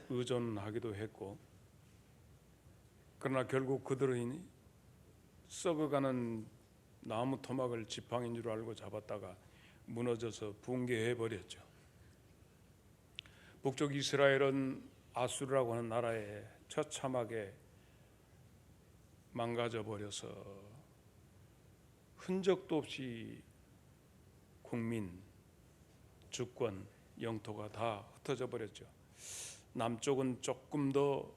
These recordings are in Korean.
의존하기도 했고, 그러나 결국 그들은 썩어가는 나무 토막을 지팡이인 줄 알고 잡았다가 무너져서 붕괴해 버렸죠. 북쪽 이스라엘은 아수르라고 하는 나라에 처참하게 망가져 버려서 흔적도 없이 국민, 주권, 영토가 다 흩어져 버렸죠. 남쪽은 조금 더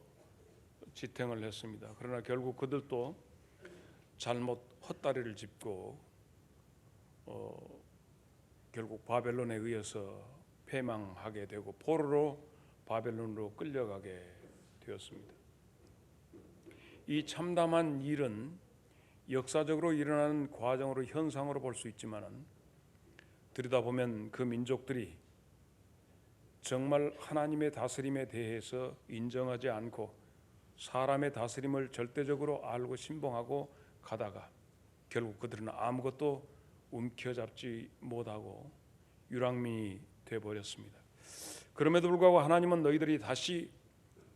지탱을 했습니다. 그러나 결국 그들도 잘못 헛다리를 짚고 결국 바벨론에 의해서 패망하게 되고 포로로 바벨론으로 끌려가게 되었습니다. 이 참담한 일은 역사적으로 일어나는 과정으로 현상으로 볼 수 있지만 들여다보면 그 민족들이 정말 하나님의 다스림에 대해서 인정하지 않고 사람의 다스림을 절대적으로 알고 신봉하고 가다가 결국 그들은 아무것도 움켜잡지 못하고 유랑민이 되어버렸습니다. 그럼에도 불구하고 하나님은 너희들이 다시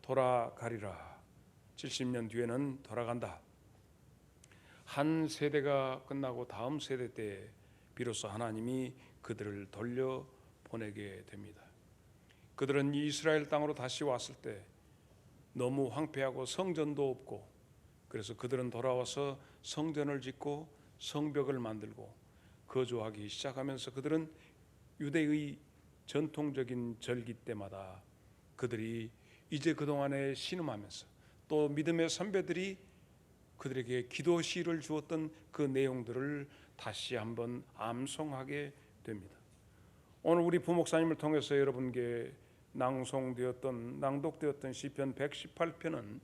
돌아가리라, 70년 뒤에는 돌아간다. 한 세대가 끝나고 다음 세대 때 비로소 하나님이 그들을 돌려보내게 됩니다. 그들은 이스라엘 땅으로 다시 왔을 때 너무 황폐하고 성전도 없고, 그래서 그들은 돌아와서 성전을 짓고 성벽을 만들고 거주하기 시작하면서 그들은 유대의 전통적인 절기 때마다 그들이 이제 그동안에 신음하면서 또 믿음의 선배들이 그들에게 기도 시를 주었던 그 내용들을 다시 한번 암송하게 됩니다. 오늘 우리 부목사님을 통해서 여러분께 낭독되었던 시편 118편은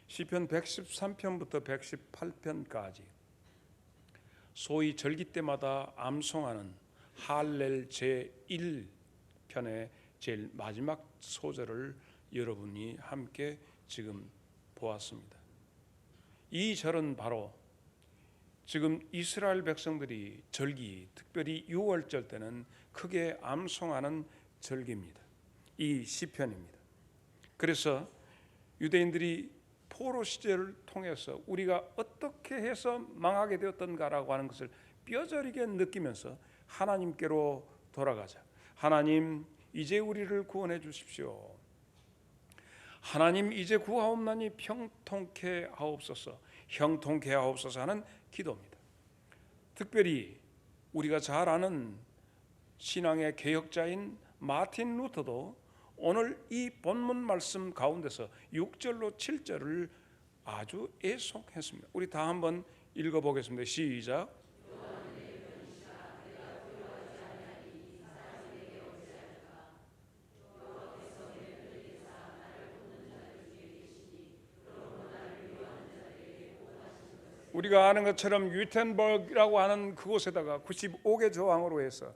시편 113편부터 118편까지 소위 절기 때마다 암송하는 할렐 제1편의 제일 마지막 소절을 여러분이 함께 지금 보았습니다. 이 절은 바로 지금 이스라엘 백성들이 절기, 특별히 6월절 때는 크게 암송하는 절기입니다. 이 시편입니다. 그래서 유대인들이 포로 시절을 통해서 우리가 어떻게 해서 망하게 되었던가라고 하는 것을 뼈저리게 느끼면서 하나님께로 돌아가자. 하나님, 이제 우리를 구원해 주십시오. 하나님, 이제 구하옵나니 평통케 하옵소서, 형통케 하옵소서 하는 기도입니다. 특별히 우리가 잘 아는 신앙의 개혁자인 마틴 루터도 오늘 이 본문 말씀 가운데서 6절로 7절을 아주 애송했습니다. 우리 다 한번 읽어보겠습니다. 시작. 우리가 아는 것처럼 유텐버그라고 하는 그곳에다가 95개 조항으로 해서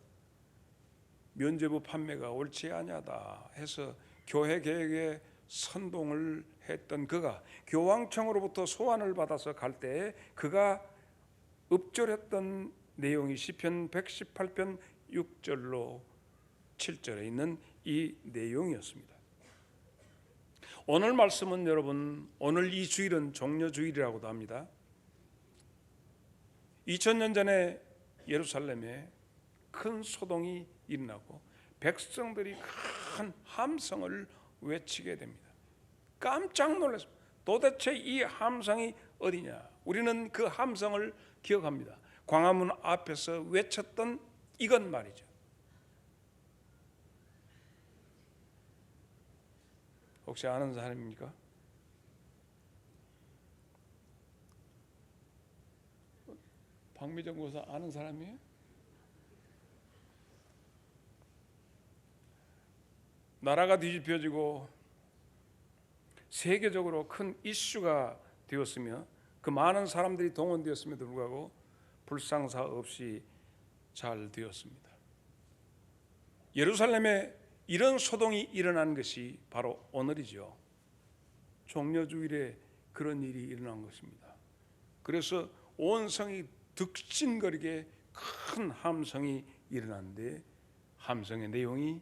면죄부 판매가 옳지 아니하다 해서 교회 개혁에 선동을 했던 그가 교황청으로부터 소환을 받아서 갈 때에 그가 읊조렸던 내용이 시편 118편 6절로 7절에 있는 이 내용이었습니다. 오늘 말씀은 여러분, 오늘 이 주일은 종려주일이라고도 합니다. 2000년 전에 예루살렘에 큰 소동이 일어나고 백성들이 큰 함성을 외치게 됩니다. 깜짝 놀랐습니다. 도대체 이 함성이 어디냐? 우리는 그 함성을 기억합니다. 광화문 앞에서 외쳤던 이것 말이죠. 혹시 아는 사람입니까? 박미정 고사 아는 사람이에요? 나라가 뒤집혀지고 세계적으로 큰 이슈가 되었으며 그 많은 사람들이 동원되었음에도 불구하고 불상사 없이 잘 되었습니다. 예루살렘에 이런 소동이 일어난 것이 바로 오늘이죠. 종려주일에 그런 일이 일어난 것입니다. 그래서 온 성이 득신거리게 큰 함성이 일어났는데 함성의 내용이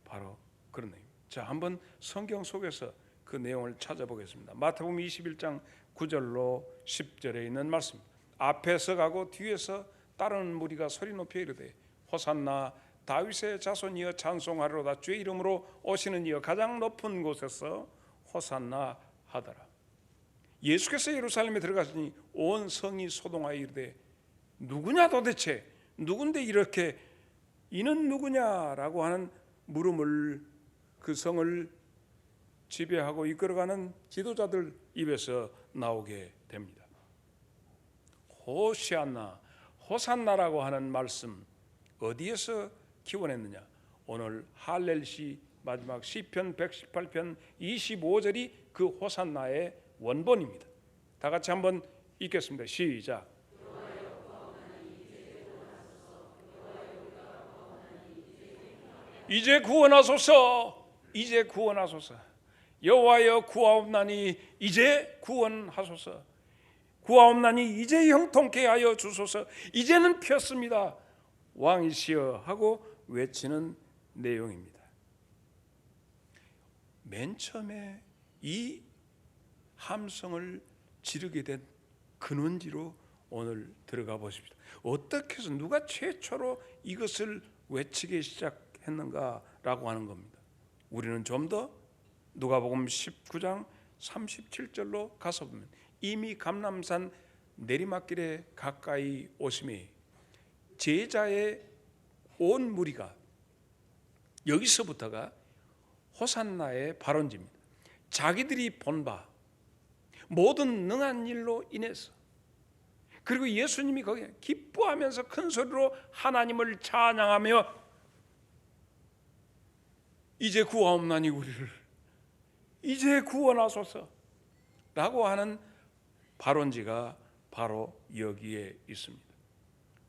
바로 그런 내용입니다. 자, 한번 성경 속에서 그 내용을 찾아보겠습니다. 마태복음 21장 9절로 10절에 있는 말씀. 앞에서 가고 뒤에서 따르는 무리가 소리 높여 이르되 호산나 다윗의 자손이여 찬송하리로다. 주의 이름으로 오시는 이여 가장 높은 곳에서 호산나 하더라. 예수께서 예루살렘에 들어가시니 온 성이 소동하여 이르되 누구냐 도대체, 누군데 이렇게 이는 누구냐라고 하는 물음을 그 성을 지배하고 이끌어가는 지도자들 입에서 나오게 됩니다. 호시안나, 호산나라고 하는 말씀 어디에서 기원했느냐? 오늘 할렐시 마지막 시편 118편 25절이 그 호산나의 원본입니다. 다 같이 한번 읽겠습니다. 시작. 이제 구원하소서, 이제 구원하소서. 여호와여 구하옵나니 이제 구원하소서. 구하옵나니 이제 형통케 하여 주소서. 이제는 폈습니다. 왕이시여 하고 외치는 내용입니다. 맨 처음에 이 함성을 지르게 된 근원지로 오늘 들어가 보십시다. 어떻게 해서 누가 최초로 이것을 외치기 시작했는가라고 하는 겁니다. 우리는 좀 더 누가복음 19장 37절로 가서 보면 이미 감람산 내리막길에 가까이 오심에 제자의 온 무리가 여기서부터가 호산나의 발원지입니다. 자기들이 본 바 모든 능한 일로 인해서, 그리고 예수님이 거기에 기뻐하면서 큰 소리로 하나님을 찬양하며 이제 구하옵나니 우리를 이제 구원하소서 라고 하는 발원지가 바로 여기에 있습니다.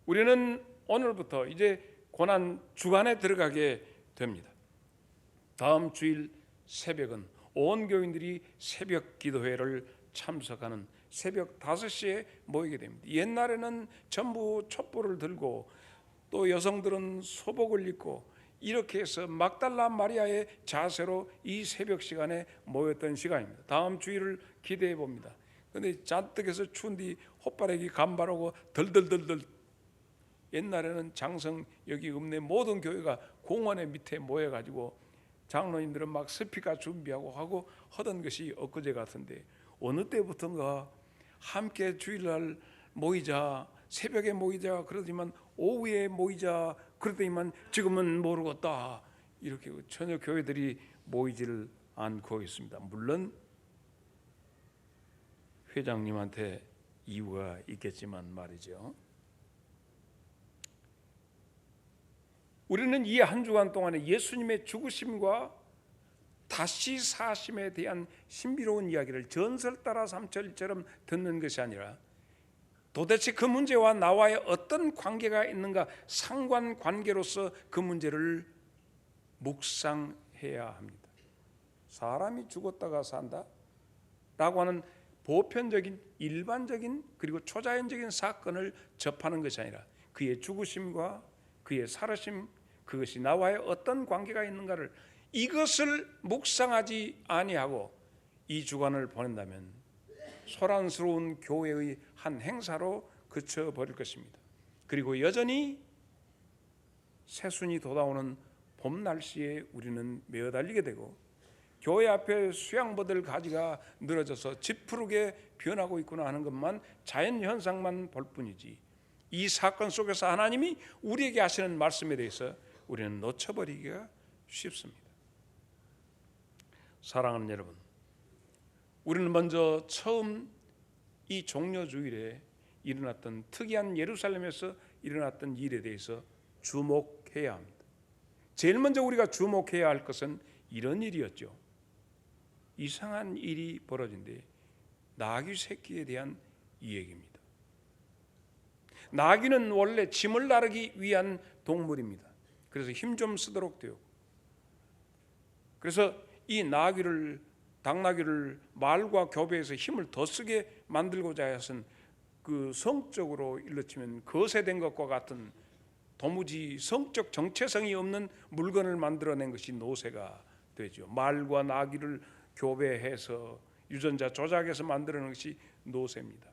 우리는 오늘부터 이제 고난 주간에 들어가게 됩니다. 다음 주일 새벽은 온 교인들이 새벽 기도회를 참석하는 새벽 5시에 모이게 됩니다. 옛날에는 전부 촛불을 들고 또 여성들은 소복을 입고 이렇게 해서 막달라 마리아의 자세로 이 새벽 시간에 모였던 시간입니다. 다음 주일을 기대해 봅니다. 그런데 잔뜩 해서 추운 뒤 헛바라기 간발하고 덜덜덜덜. 옛날에는 장성 여기 읍내 모든 교회가 공원에 밑에 모여가지고 장로님들은 막 스피커 준비하고 하고 하던 것이 엊그제 같은데 어느 때부터인가 함께 주일날 모이자, 새벽에 모이자 그러지만 오후에 모이자 그러더니만 지금은 모르겠다 이렇게 전혀 교회들이 모이지를 않고 있습니다. 물론 회장님한테 이유가 있겠지만 말이죠. 우리는 이 한 주간 동안에 예수님의 죽으심과 다시 사심에 대한 신비로운 이야기를 전설 따라 삼천리처럼 듣는 것이 아니라 도대체 그 문제와 나와의 어떤 관계가 있는가 상관관계로서 그 문제를 묵상해야 합니다. 사람이 죽었다가 산다 라고 하는 보편적인 일반적인 그리고 초자연적인 사건을 접하는 것이 아니라 그의 죽으심과 그의 살아심, 그것이 나와의 어떤 관계가 있는가를 이것을 묵상하지 아니하고 이 주간을 보낸다면 소란스러운 교회의 한 행사로 그쳐버릴 것입니다. 그리고 여전히 새순이 돋아오는 봄 날씨에 우리는 매어달리게 되고 교회 앞에 수양버들 가지가 늘어져서 지푸르게 변하고 있구나 하는 것만 자연현상만 볼 뿐이지 이 사건 속에서 하나님이 우리에게 하시는 말씀에 대해서 우리는 놓쳐버리기가 쉽습니다. 사랑하는 여러분, 우리는 먼저 처음 이 종려주일에 일어났던 특이한 예루살렘에서 일어났던 일에 대해서 주목해야 합니다. 제일 먼저 우리가 주목해야 할 것은 이런 일이었죠. 이상한 일이 벌어진데 나귀 새끼에 대한 이 얘기입니다. 나귀는 원래 짐을 나르기 위한 동물입니다. 그래서 힘 좀 쓰도록 되고, 그래서 이 당나귀를 말과 교배해서 힘을 더 쓰게 만들고자 해서는 그 성적으로 일러치면 거세된 것과 같은 도무지 성적 정체성이 없는 물건을 만들어낸 것이 노새가 되죠. 말과 나귀를 교배해서 유전자 조작해서 만드는 것이 노새입니다.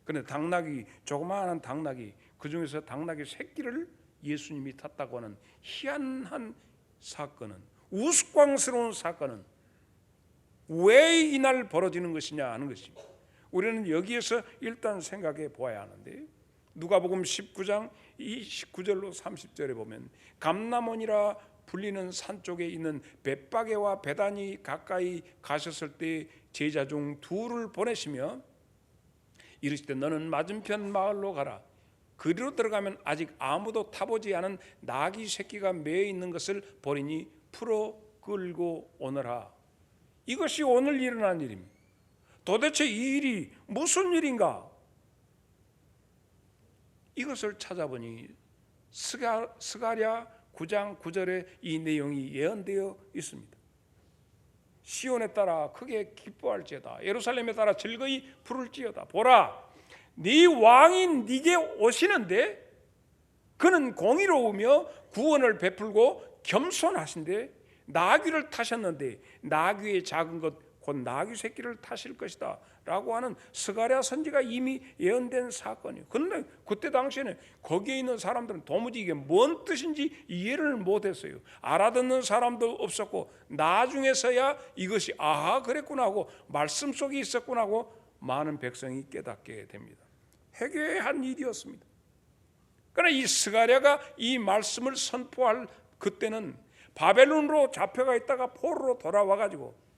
그런데 당나귀, 조그마한 당나귀, 그 중에서 당나귀 새끼를 예수님이 탔다고 하는 희한한 사건은, 우스꽝스러운 사건은 왜 이날 벌어지는 것이냐 하는 것입니다. 우리는 여기에서 일단 생각해 보아야 하는데, 누가복음 19장 29절로 30절에 보면 감람원이라 불리는 산 쪽에 있는 벳바게와 베다니 가까이 가셨을 때 제자 중 둘을 보내시며 이르시되 너는 맞은편 마을로 가라. 그리로 들어가면 아직 아무도 타보지 않은 나귀 새끼가 매어 있는 것을 보리니 풀어 끌고 오너라. 이것이 오늘 일어난 일입니다. 도대체 이 일이 무슨 일인가? 이것을 찾아보니 스가랴 9장 9절에 이 내용이 예언되어 있습니다. 시온에 따라 크게 기뻐할지어다. 예루살렘에 따라 즐거이 부를지어다. 보라, 네 왕이 네게 오시는데 그는 공의로우며 구원을 베풀고 겸손하신데 나귀를 타셨는데 나귀의 작은 것 곧 나귀 새끼를 타실 것이다 라고 하는 스가랴 선지가 이미 예언된 사건이에요. 그런데 그때 당시에는 거기에 있는 사람들은 도무지 이게 뭔 뜻인지 이해를 못했어요. 알아듣는 사람도 없었고 나중에서야 이것이 아하 그랬구나 하고 말씀 속에 있었구나 하고 많은 백성이 깨닫게 됩니다. 해괴한 일이었습니다. 그러나 이 스가랴가 이 말씀을 선포할 그때는 바벨론으로 잡혀가 있다가 포로로 돌아와가지고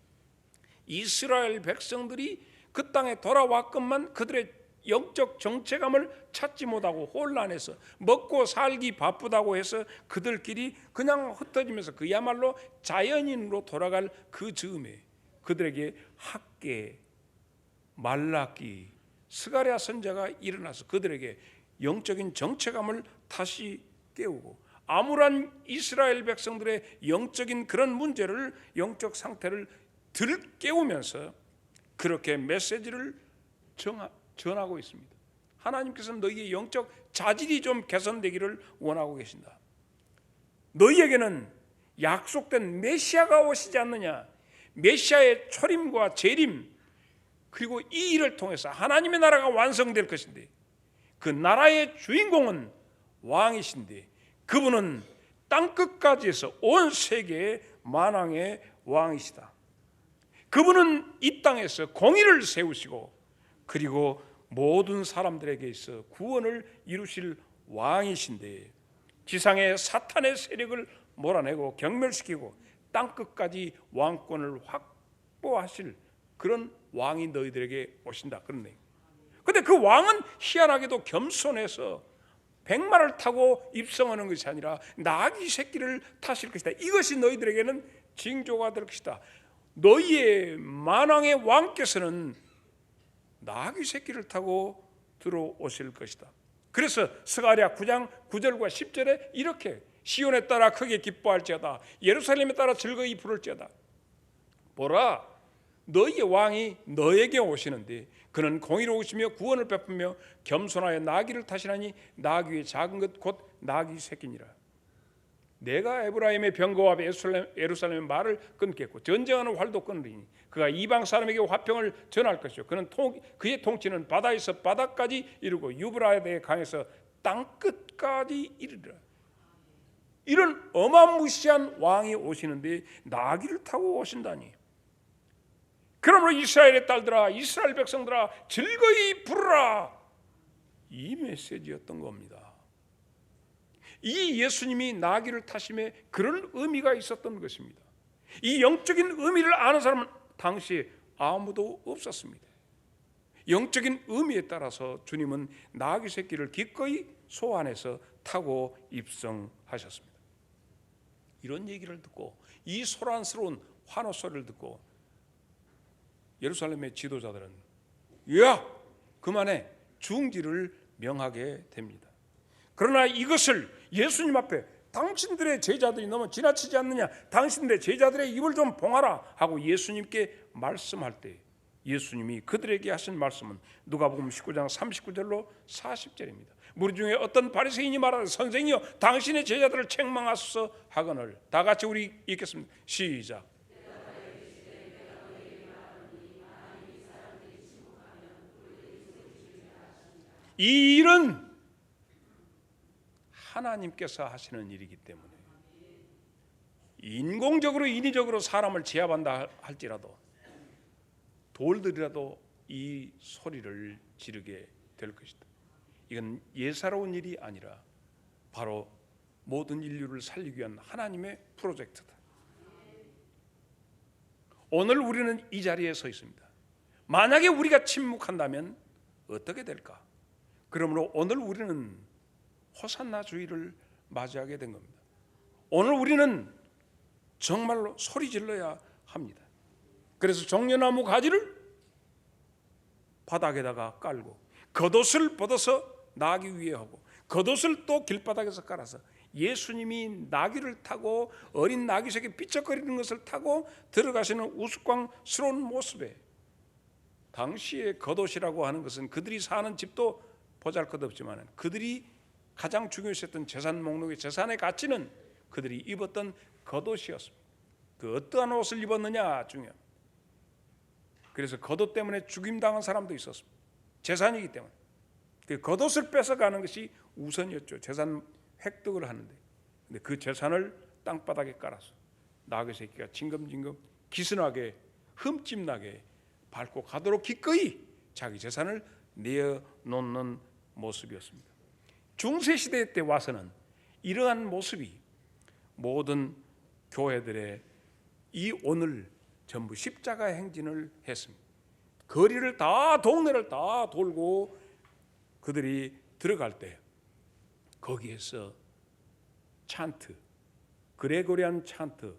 이스라엘 백성들이 그 땅에 돌아왔건만 그들의 영적 정체감을 찾지 못하고 혼란해서 먹고 살기 바쁘다고 해서 그들끼리 그냥 흩어지면서 그야말로 자연인으로 돌아갈 그 즈음에 그들에게 학계, 말라기, 스가랴 선지자가 일어나서 그들에게 영적인 정체감을 다시 깨우고 암울한 이스라엘 백성들의 영적인 그런 문제를, 영적 상태를 들깨우면서 그렇게 메시지를 전하고 있습니다. 하나님께서는 너희의 영적 자질이 좀 개선되기를 원하고 계신다. 너희에게는 약속된 메시아가 오시지 않느냐. 메시아의 초림과 재림, 그리고 이 일을 통해서 하나님의 나라가 완성될 것인데 그 나라의 주인공은 왕이신데 그분은 땅끝까지 해서 온 세계의 만왕의 왕이시다. 그분은 이 땅에서 공의를 세우시고 그리고 모든 사람들에게 있어 구원을 이루실 왕이신데 지상의 사탄의 세력을 몰아내고 경멸시키고 땅끝까지 왕권을 확보하실 그런 왕이 너희들에게 오신다. 그런데 근데 그 왕은 희한하게도 겸손해서 백마를 타고 입성하는 것이 아니라 나귀 새끼를 타실 것이다. 이것이 너희들에게는 징조가 될 것이다. 너희의 만왕의 왕께서는 나귀 새끼를 타고 들어오실 것이다. 그래서 스가랴 9장 9절과 10절에 이렇게 시온에 따라 크게 기뻐할지어다. 예루살렘에 따라 즐거이 부를지어다. 보라, 너희의 왕이 너에게 오시는데 그는 공의로우시며 구원을 베푸며 겸손하여 나귀를 타시나니 나귀의 작은 것 곧 나귀 새끼니라. 내가 에브라임의 병거와 예루살렘의 말을 끊겠고 전쟁하는 활도 끊으리니 그가 이방 사람에게 화평을 전할 것이요 그의 통치는 바다에서 바다까지 이르고 유브라데 강에서 땅끝까지 이르리라. 이런 어마무시한 왕이 오시는데 나귀를 타고 오신다니. 그러므로 이스라엘의 딸들아, 이스라엘 백성들아, 즐거이 부르라. 이 메시지였던 겁니다. 이 예수님이 나귀를 타심에 그런 의미가 있었던 것입니다. 이 영적인 의미를 아는 사람은 당시에 아무도 없었습니다. 영적인 의미에 따라서 주님은 나귀 새끼를 기꺼이 소환해서 타고 입성하셨습니다. 이런 얘기를 듣고 이 소란스러운 환호 소리를 듣고 예루살렘의 지도자들은 야, 그만해, 중지를 명하게 됩니다. 그러나 이것을 예수님 앞에 당신들의 제자들이 너무 지나치지 않느냐, 당신들의 제자들의 입을 좀 봉하라 하고 예수님께 말씀할 때 예수님이 그들에게 하신 말씀은 누가복음 19장 39절로 40절입니다. 무리 중에 어떤 바리새인이 말하되 선생이여 당신의 제자들을 책망하소서 하거늘. 다 같이 우리 읽겠습니다. 시작. 이 일은 하나님께서 하시는 일이기 때문에 인공적으로 인위적으로 사람을 제압한다 할지라도 돌들이라도 이 소리를 지르게 될 것이다. 이건 예사로운 일이 아니라 바로 모든 인류를 살리기 위한 하나님의 프로젝트다. 오늘 우리는 이 자리에 서 있습니다. 만약에 우리가 침묵한다면 어떻게 될까? 그러므로 오늘 우리는 호산나 주의를 맞이하게 된 겁니다. 오늘 우리는 정말로 소리 질러야 합니다. 그래서 종려나무 가지를 바닥에다가 깔고 겉옷을 벗어서 나기 위해 하고 겉옷을 또 길바닥에서 깔아서 예수님이 나귀를 타고 어린 나귀 새끼 삐쩍거리는 것을 타고 들어가시는 우스꽝스러운 모습에 당시의 겉옷이라고 하는 것은 그들이 사는 집도 보잘것없지만 그들이 가장 중요시했던 재산 목록의 재산의 가치는 그들이 입었던 겉옷이었습니다. 그 어떠한 옷을 입었느냐 중요합니다. 그래서 겉옷 때문에 죽임당한 사람도 있었습니다. 재산이기 때문에 그 겉옷을 뺏어가는 것이 우선이었죠. 재산 획득을 하는데, 근데 그 재산을 땅바닥에 깔아서 나귀 새끼가 징금징금 기스나게 흠집나게 밟고 가도록 기꺼이 자기 재산을 내어놓는 모습이었습니다. 중세시대 때 와서는 이러한 모습이 모든 교회들의 이 오늘 전부 십자가 행진을 했습니다. 거리를 다 동네를 다 돌고 그들이 들어갈 때 거기에서 찬트, 그레고리안 찬트,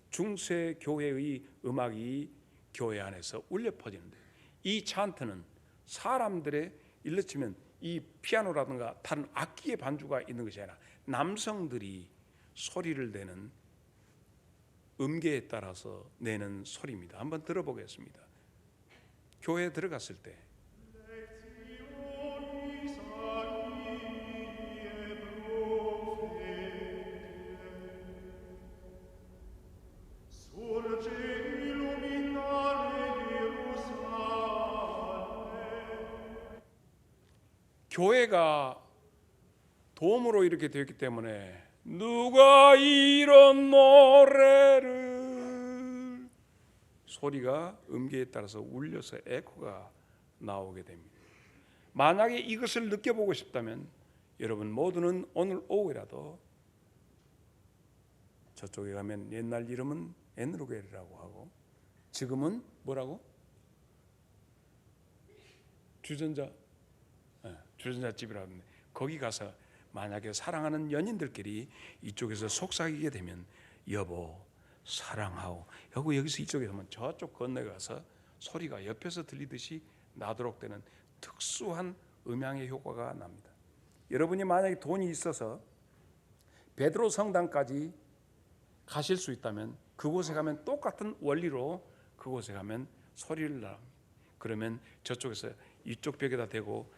중세 교회의 음악이 교회 안에서 울려 퍼지는데 이 찬트는 사람들의 일러치면 이 피아노라든가 다른 악기의 반주가 있는 것이 아니라 남성들이 소리를 내는 음계에 따라서 내는 소리입니다. 한번 들어보겠습니다. 교회에 들어갔을 때 교회가 돔으로 이렇게 되었기 때문에 누가 이런 노래를 소리가 음계에 따라서 울려서 에코가 나오게 됩니다. 만약에 이것을 느껴보고 싶다면 여러분 모두는 오늘 오후라도 저쪽에 가면 옛날 이름은 엔르겔이라고 하고 지금은 뭐라고? 주전자집이라고 하는데 거기 가서 만약에 사랑하는 연인들끼리 이쪽에서 속삭이게 되면 여보 사랑하오 하고 여기서 이쪽에 하면 저쪽 건너가서 소리가 옆에서 들리듯이 나도록 되는 특수한 음향의 효과가 납니다. 여러분이 만약에 돈이 있어서 베드로 성당까지 가실 수 있다면 그곳에 가면 똑같은 원리로 그곳에 가면 소리를 납니다. 그러면 저쪽에서 이쪽 벽에다 대고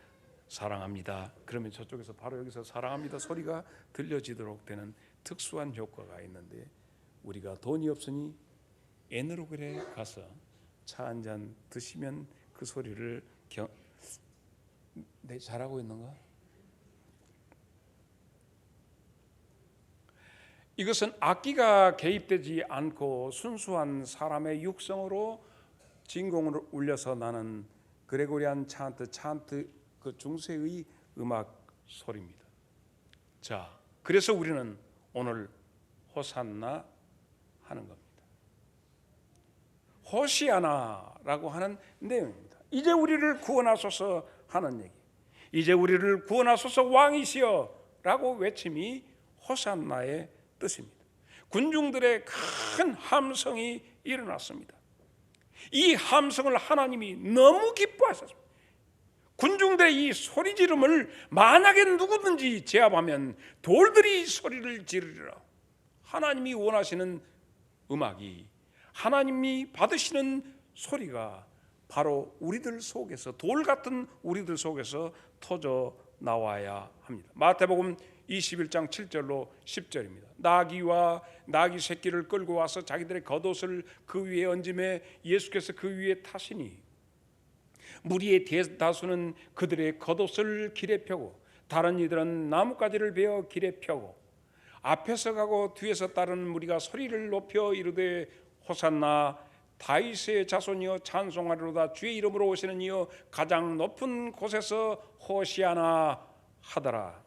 사랑합니다. 그러면 저쪽에서 바로 여기서 사랑합니다 소리가 들려지도록 되는 특수한 효과가 있는데 우리가 돈이 없으니 에너로겔에 가서 차 한 잔 드시면 그 소리를 내 잘하고 있는가? 이것은 악기가 개입되지 않고 순수한 사람의 육성으로 진공을 울려서 나는 그레고리안 찬트 그 중세의 음악 소리입니다. 자, 그래서 우리는 오늘 호산나 하는 겁니다. 호시아나라고 하는 내용입니다. 이제 우리를 구원하소서 하는 얘기. 이제 우리를 구원하소서 왕이시여라고 외침이 호산나의 뜻입니다. 군중들의 큰 함성이 일어났습니다. 이 함성을 하나님이 너무 기뻐하셨습니다. 군중들의 이 소리 지름을 만약에 누구든지 제압하면 돌들이 소리를 지르리라. 하나님이 원하시는 음악이 하나님이 받으시는 소리가 바로 우리들 속에서 돌 같은 우리들 속에서 터져 나와야 합니다. 마태복음 21장 7절로 10절입니다. 나귀와 나귀 새끼를 끌고 와서 자기들의 겉옷을 그 위에 얹음에 예수께서 그 위에 타시니 무리의 대다수는 그들의 겉옷을 길에 펴고 다른 이들은 나뭇가지를 베어 길에 펴고 앞에서 가고 뒤에서 따르는 무리가 소리를 높여 이르되 호산나 다윗의 자손이여 찬송하리로다. 주의 이름으로 오시는 이여 가장 높은 곳에서 호시아나 하더라.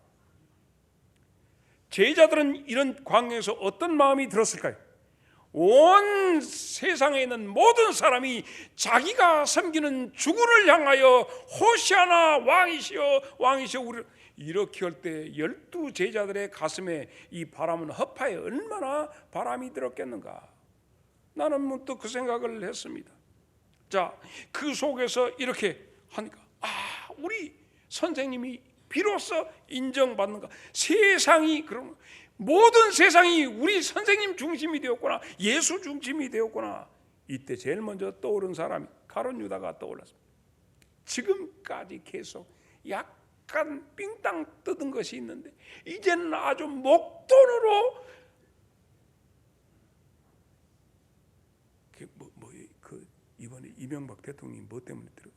제자들은 이런 광야에서 어떤 마음이 들었을까요? 온 세상에 있는 모든 사람이 자기가 섬기는 주군을 향하여 호시아나 왕이시여 왕이시여 우리 이렇게 할 때 12 제자들의 가슴에 이 바람은 허파에 얼마나 바람이 들었겠는가. 나는 문득 그 생각을 했습니다. 자, 그 속에서 이렇게 하니까 우리 선생님이 비로소 인정받는가. 세상이 그런 모든 세상이 우리 선생님 중심이 되었구나. 예수 중심이 되었구나. 이때 제일 먼저 떠오른 사람이 가룟 유다가 떠올랐습니다. 지금까지 계속 약간 삥땅 뜯은 것이 있는데 이제는 아주 목돈으로 이번에 이명박 대통령이 뭐 때문에 들어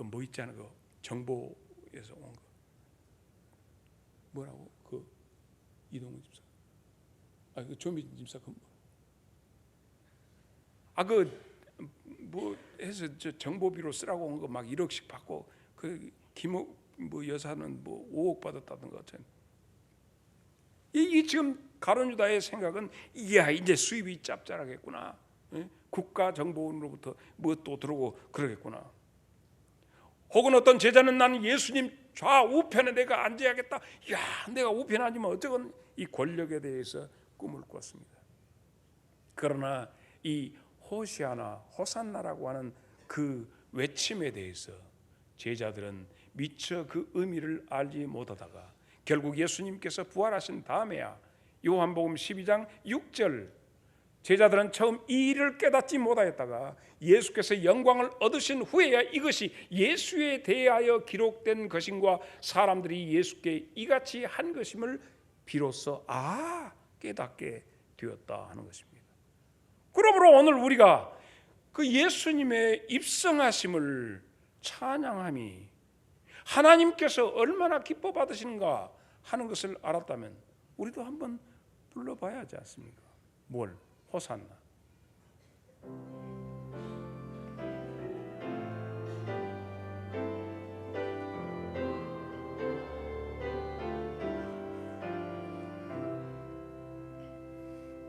뭐 있잖아. 그 정보에서 온 거 뭐라고 그 이동훈 집사 그 조미진 집사 뭐 해서 저 정보비로 쓰라고 온 거 막 1억씩 받고 그 김호 뭐 여사는 뭐 5억 받았다던 것 같은. 이 지금 가룟 유다의 생각은 이야 이제 수입이 짭짤하겠구나. 국가정보원으로부터 뭐 또 들어오고 그러겠구나. 혹은 어떤 제자는 나는 예수님 좌우편에 내가 앉아야겠다. 야, 내가 우편에 앉으면 어쩌건 이 권력에 대해서 꿈을 꿨습니다. 그러나 이 호시아나 호산나라고 하는 그 외침에 대해서 제자들은 미처 그 의미를 알지 못하다가 결국 예수님께서 부활하신 다음에야 요한복음 12장 6절 제자들은 처음 이 일을 깨닫지 못하였다가 예수께서 영광을 얻으신 후에야 이것이 예수에 대하여 기록된 것인과 사람들이 예수께 이같이 한 것임을 비로소 깨닫게 되었다 하는 것입니다. 그러므로 오늘 우리가 그 예수님의 입성하심을 찬양함이 하나님께서 얼마나 기뻐 받으시는가 하는 것을 알았다면 우리도 한번 불러봐야 하지 않습니까? 뭘? 호산나.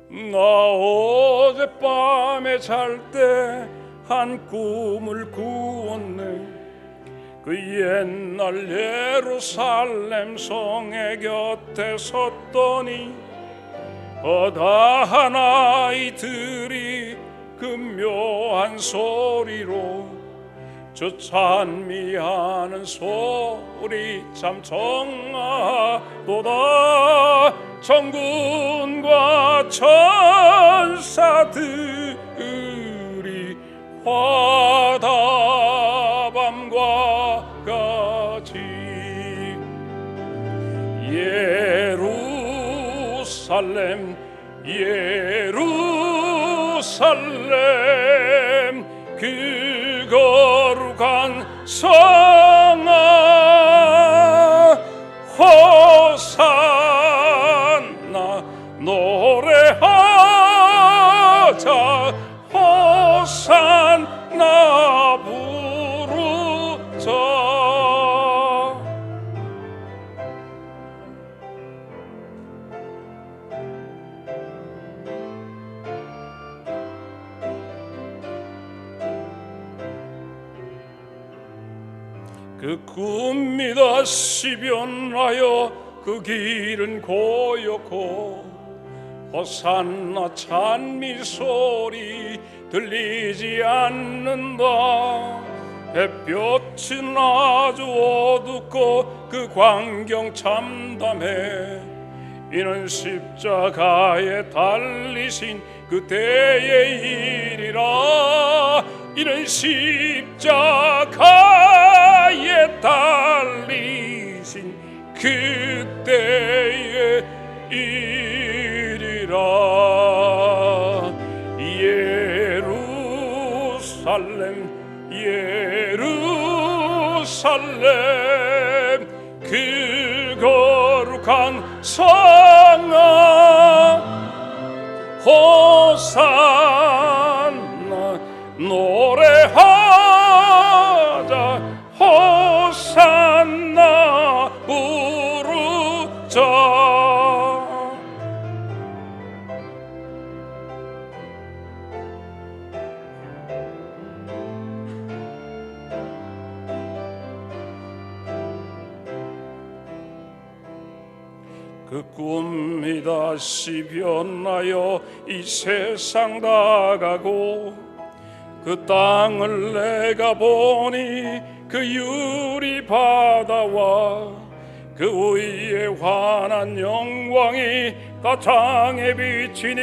나 어젯밤에 잘 때 한 꿈을 꾸었네. 그 옛날 예루살렘 성의 곁에 섰더니 허다한 아이들이 그 묘한 소리로 저 찬미하는 소리 참 정하도다. 천군과 천사들이 화답함과 같이 예루살렘 예루살렘 그 거룩한 성아 호산나 노래하자 호산나 부르자. 그 꿈이 다시 변하여 그 길은 고요코 호산나 찬미 소리 들리지 않는다. 햇볕은 아주 어둡고 그 광경 참담해. 이는 십자가에 달리신 그때의 일이라. 이는 십자가에 달리신 그때의 일이라. 예루살렘 예루살렘 그 거룩한 성아 호산나 노래하자 호산나 부르자. 그 꿈이 다시 변하여 이 세상 나가고 그 땅을 내가 보니 그 유리 바다와 그 위에 환한 영광이 다 창에 비치니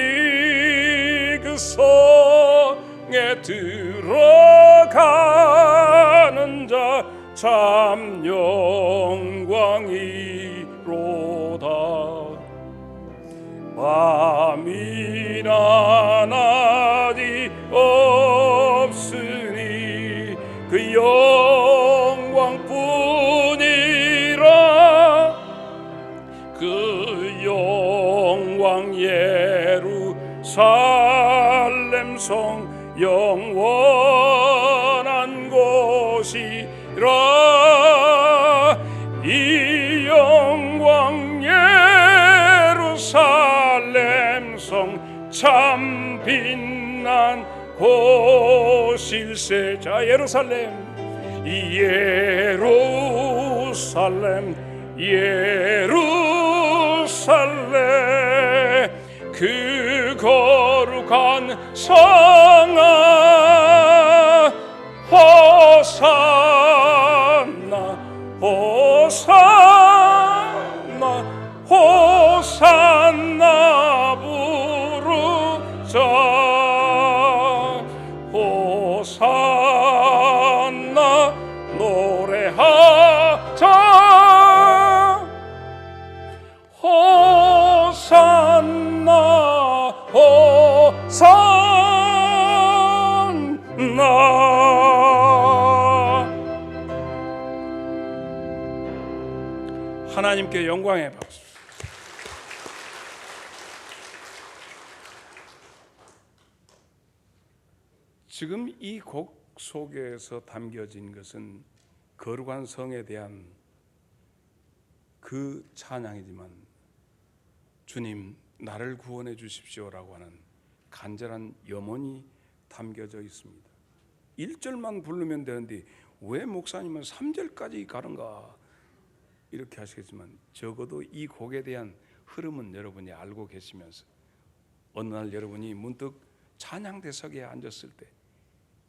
그 성에 들어가는 자 참 영광이로다. 밤이나 낮이 없으니 그 영광뿐이라. 그 영광 예루살렘 성 영원한 곳이라. 이 영광 예루살렘 성 참 빛난 곳일세. 자, 예루살렘, 이 예루살렘, 예루살렘 그 거룩한 성아 호산나 호산나 호산나 부르자. 호산나 노래하자. 호산나 호산나. 하나님께 영광의 박수. 지금 이 곡 속에서 담겨진 것은 거룩한 성에 대한 그 찬양이지만 주님 나를 구원해 주십시오라고 하는 간절한 염원이 담겨져 있습니다. 1절만 부르면 되는데 왜 목사님은 3절까지 가는가 이렇게 하시겠지만 적어도 이 곡에 대한 흐름은 여러분이 알고 계시면서 어느 날 여러분이 문득 찬양대석에 앉았을 때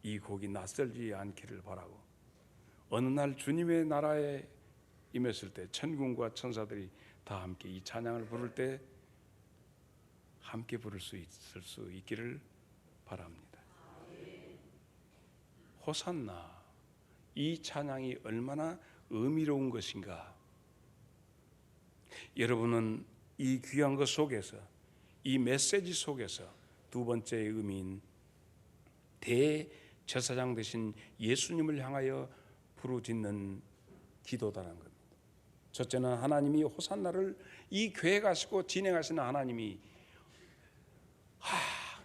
이 곡이 낯설지 않기를 바라고, 어느 날 주님의 나라에 임했을 때 천군과 천사들이 다 함께 이 찬양을 부를 때 함께 부를 수 있을 수 있기를 바랍니다. 호산나, 이 찬양이 얼마나 의미로운 것인가. 여러분은 이 귀한 것 속에서, 이 메시지 속에서 두 번째의 의미인 대제사장 되신 예수님을 향하여 부르짖는 기도다라는 겁니다. 첫째는 하나님이 호산나를 이 교회 가시고 진행하시는 하나님이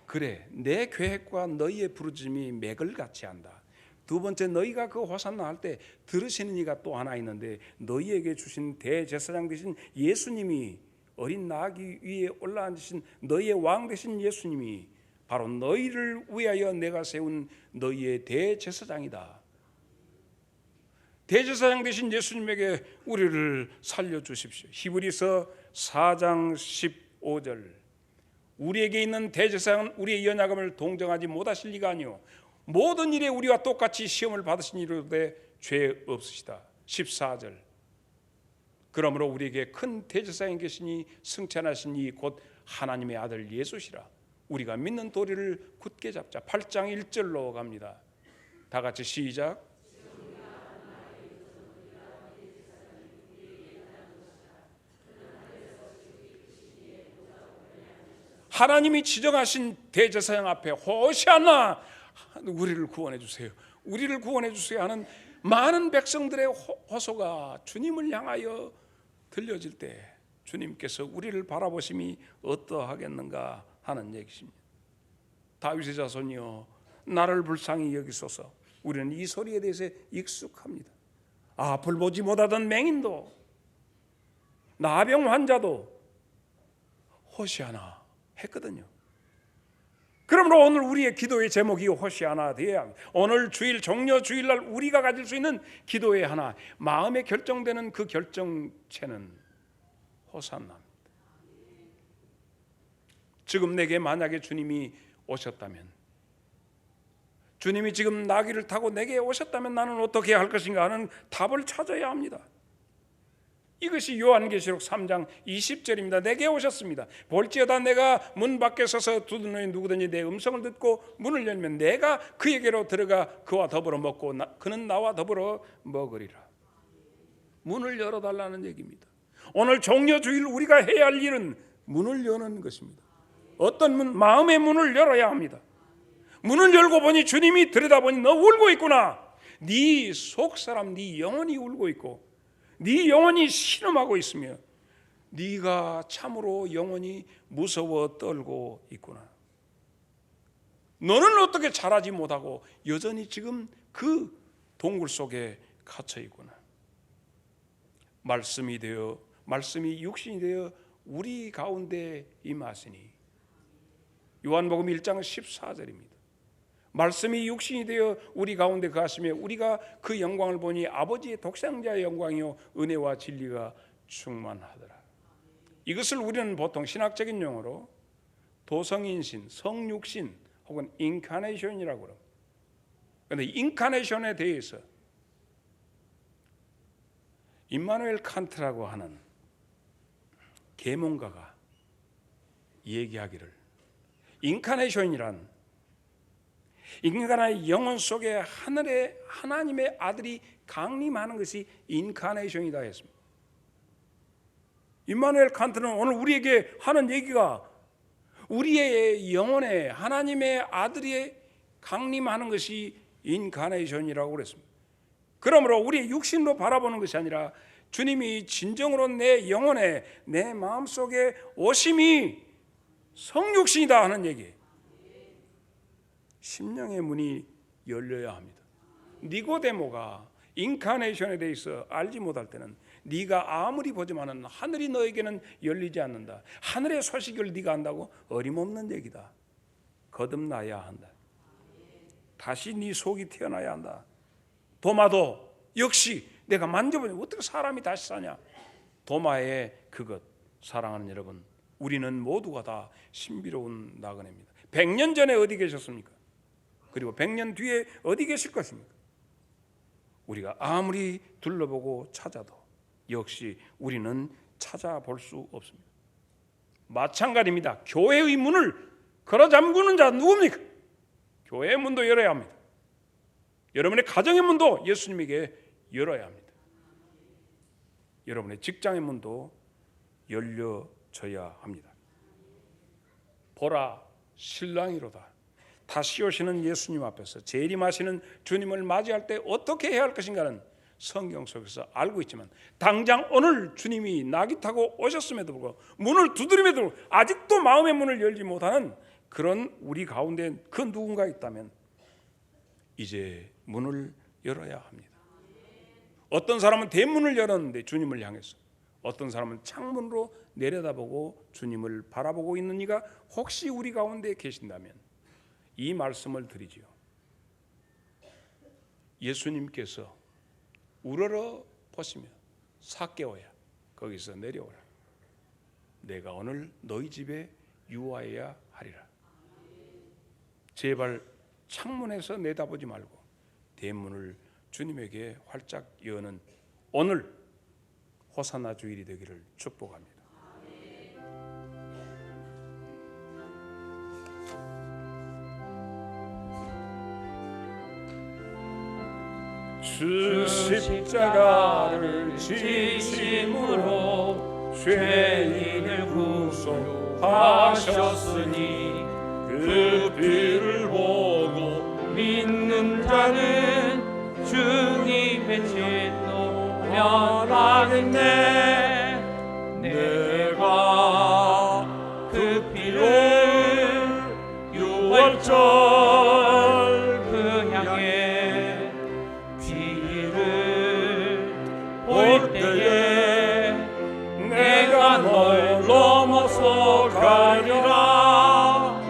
그래 내 계획과 너희의 부르짖음이 맥을 같이 한다. 두 번째, 너희가 그 호산나 할 때 들으시는 이가 또 하나 있는데 너희에게 주신 대제사장 되신 예수님이, 어린 나귀 위에 올라앉으신 너희의 왕 되신 예수님이 바로 너희를 위하여 내가 세운 너희의 대제사장이다. 대제사장 되신 예수님에게 우리를 살려주십시오. 히브리서 4장 15절, 우리에게 있는 대제사장은 우리의 연약함을 동정하지 못하실 리가 아니요 모든 일에 우리와 똑같이 시험을 받으신 이로되 죄 없으시다. 14절, 그러므로 우리에게 큰 대제사장이 계시니 승천하신 이 곧 하나님의 아들 예수시라. 우리가 믿는 도리를 굳게 잡자. 8장 1절로 갑니다. 다 같이 시작. 하나님이 지정하신 대제사장 앞에 호시아나, 우리를 구원해 주세요, 우리를 구원해 주세요 하는 많은 백성들의 호소가 주님을 향하여 들려질 때 주님께서 우리를 바라보심이 어떠하겠는가 하는 얘기입니다. 다윗의 자손이여 나를 불쌍히 여기소서. 우리는 이 소리에 대해서 익숙합니다. 불보지 못하던 맹인도 나병 환자도 호시아나 했거든요. 그러므로 오늘 우리의 기도의 제목이 호시아나 되어야 합니다. 오늘 주일 종려 주일날 우리가 가질 수 있는 기도의 하나, 마음에 결정되는 그 결정체는 호산나입니다. 지금 내게 만약에 주님이 오셨다면, 주님이 지금 나귀를 타고 내게 오셨다면 나는 어떻게 할 것인가 하는 답을 찾아야 합니다. 이것이 요한계시록 3장 20절입니다. 내게 오셨습니다. 볼지어다 내가 문 밖에 서서 두드리니 누구든지 내 음성을 듣고 문을 열면 내가 그에게로 들어가 그와 더불어 먹고 그는 나와 더불어 먹으리라. 문을 열어달라는 얘기입니다. 오늘 종려주일 우리가 해야 할 일은 문을 여는 것입니다. 어떤 문? 마음의 문을 열어야 합니다. 문을 열고 보니 주님이 들여다보니 너 울고 있구나. 네 속사람, 네 영혼이 울고 있고 네 영혼이 신음하고 있으며 네가 참으로 영혼이 무서워 떨고 있구나. 너는 어떻게 자라지 못하고 여전히 지금 그 동굴 속에 갇혀 있구나. 말씀이 육신이 되어 우리 가운데 임하시니, 요한복음 1장 14절입니다. 말씀이 육신이 되어 우리 가운데 거하시며 우리가 그 영광을 보니 아버지의 독생자의 영광이요 은혜와 진리가 충만하더라. 이것을 우리는 보통 신학적인 용어로 도성인신, 성육신 혹은 인카네이션이라고 합니다. 그런데 인카네이션에 대해서 임마누엘 칸트라고 하는 계몽가가 얘기하기를, 인카네이션이란 인간의 영혼 속에 하나님의 아들이 강림하는 것이 인카네이션이다 했습니다. 임마누엘 칸트는 오늘 우리에게 하는 얘기가 우리의 영혼에 하나님의 아들이 강림하는 것이 인카네이션이라고 그랬습니다. 그러므로 우리의 육신로 바라보는 것이 아니라 주님이 진정으로 내 영혼에, 내 마음속에 오심이 성육신이다 하는 얘기예요. 심령의 문이 열려야 합니다. 니고데모가 인카네이션에 대해서 알지 못할 때는 네가 아무리 보지만은 하늘이 너에게는 열리지 않는다. 하늘의 소식을 네가 안다고 어림없는 얘기다. 거듭나야 한다. 다시 네 속이 태어나야 한다. 도마도 역시 내가 만져보니 어떻게 사람이 다시 사냐. 도마의 그것, 사랑하는 여러분, 우리는 모두가 다 신비로운 나그네입니다. 100년 전에 어디 계셨습니까? 그리고 100년 뒤에 어디 계실 것입니까? 우리가 아무리 둘러보고 찾아도 역시 우리는 찾아볼 수 없습니다. 마찬가지입니다. 교회의 문을 걸어 잠그는 자 누굽니까? 교회의 문도 열어야 합니다. 여러분의 가정의 문도 예수님에게 열어야 합니다. 여러분의 직장의 문도 열려져야 합니다. 보라, 신랑이로다. 다시 오시는 예수님 앞에서 재림하시는 주님을 맞이할 때 어떻게 해야 할 것인가는 성경 속에서 알고 있지만, 당장 오늘 주님이 나귀 타고 오셨음에도 불구하고 문을 두드림에도 불구하고 아직도 마음의 문을 열지 못하는 그런 우리 가운데 그 누군가 있다면 이제 문을 열어야 합니다. 어떤 사람은 대문을 열었는데 주님을 향해서, 어떤 사람은 창문으로 내려다보고 주님을 바라보고 있는 이가 혹시 우리 가운데 계신다면 이 말씀을 드리지요. 예수님께서 우러러 보시며 삭개오야 거기서 내려오라. 내가 오늘 너희 집에 유하여야 하리라. 제발 창문에서 내다보지 말고 대문을 주님에게 활짝 여는 오늘 호사나 주일이 되기를 축복합니다. 주 십자가를 지심으로 죄인을 구속하셨으니 그 피를 보고 6월 그 향해 비를 볼 때에 내가 널 넘어서 가리라.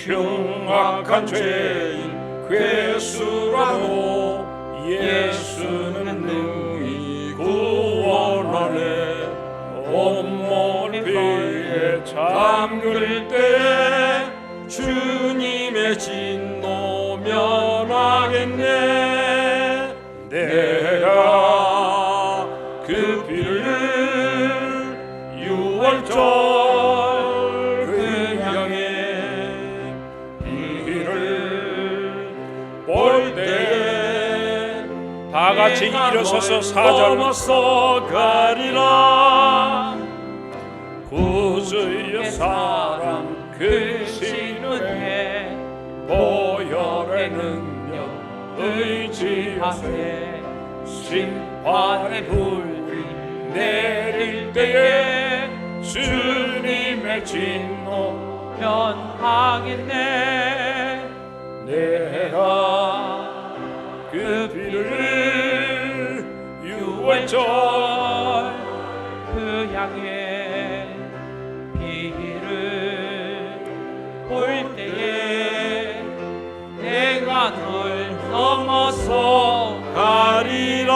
흉악한 죄인 괴수라도 예수는 능히 구원하네. 온몸을 피에 잠글 때 주님의 진노 면하겠네. 내가 그 비를 6월절 그 향해 비를 볼 때 다 같이 일어서서 사절 넘어서 가리라. 구주의 사랑 크신 은혜 보혈의 능력 의지하세. 심판의 불이 내릴 때에 주님의 진노 면하겠네. 내가 그 비를 6월절 그 향해 비를 볼 때에 내가 널 넘어서 가리라.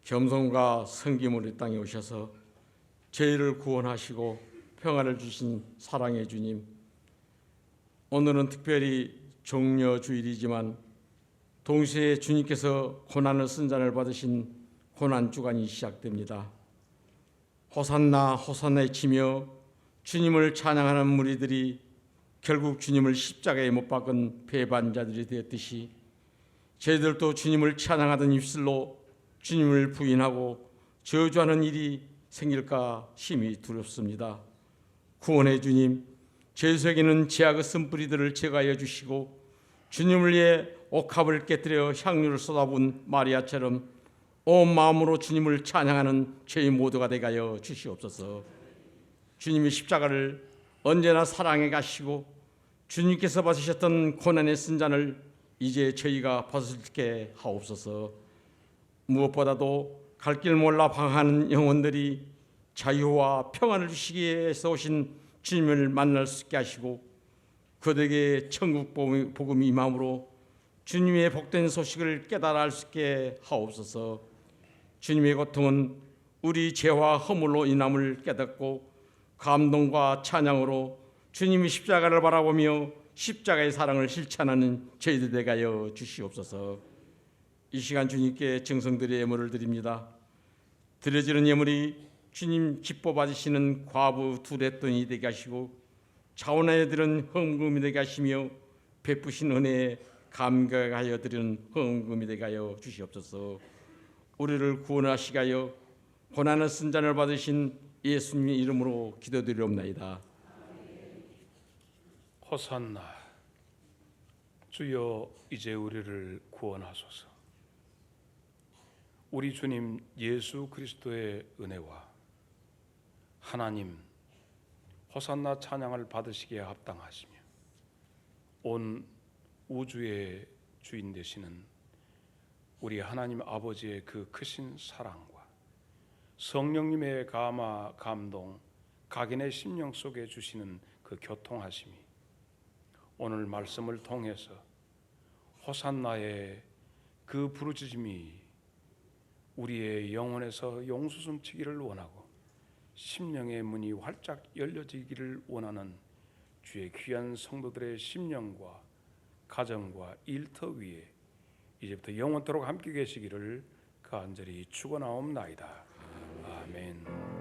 겸손과 섬김으로 이 땅에 오셔서 죄를 구원하시고 평안을 주신 사랑의 주님, 오늘은 특별히 종려주일이지만 동시에 주님께서 고난을 쓴 잔을 받으신 고난주간이 시작됩니다. 호산나 호산나에 치며 주님을 찬양하는 무리들이 결국 주님을 십자가에 못 박은 배반자들이 되었듯이 저희들도 주님을 찬양하던 입술로 주님을 부인하고 저주하는 일이 생길까 심히 두렵습니다. 구원의 주님, 저희 속에는 죄악의 쓴뿌리들을 제거하여 주시고 주님을 위해 옥합을 깨뜨려 향유를 쏟아부은 마리아처럼 온 마음으로 주님을 찬양하는 저희 모두가 되게 하여 주시옵소서. 주님이 십자가를 언제나 사랑해 가시고 주님께서 받으셨던 고난의 쓴 잔을 이제 저희가 받을 수 있게 하옵소서. 무엇보다도 갈 길 몰라 방황하는 영혼들이 자유와 평안을 주시기 위해서 오신 주님을 만날 수 있게 하시고 그들에게 천국 복음이 임함으로 주님의 복된 소식을 깨달아 알 수 있게 하옵소서. 주님의 고통은 우리 죄와 허물로 인함을 깨닫고 감동과 찬양으로 주님이 십자가를 바라보며 십자가의 사랑을 실천하는 저희들 되게 하여 주시옵소서. 이 시간 주님께 정성들의 예물을 드립니다. 드려지는 예물이 주님 기뻐 받으시는 과부 둘의 돈이 되게 하시고 자원하여 드린 헌금이 되게 하시며 베푸신 은혜에 감격하여 드리는 헌금이 되게 하여 주시옵소서. 우리를 구원하시게 하여 고난을 쓴 잔을 받으신 예수님의 이름으로 기도드리옵나이다. 호산나. 주여 이제 우리를 구원하소서. 우리 주님 예수 그리스도의 은혜와 하나님 호산나 찬양을 받으시기에 합당하시며 온 우주의 주인 되시는 우리 하나님 아버지의 그 크신 사랑과 성령님의 감화 감동 각인의 심령 속에 주시는 그 교통하심이 오늘 말씀을 통해서 호산나의 그 부르짖음이 우리의 영혼에서 용수숨치기를 원하고 심령의 문이 활짝 열려지기를 원하는 주의 귀한 성도들의 심령과 가정과 일터 위에 이제부터 영원토록 함께 계시기를 간절히 축원하옵나이다. 아멘.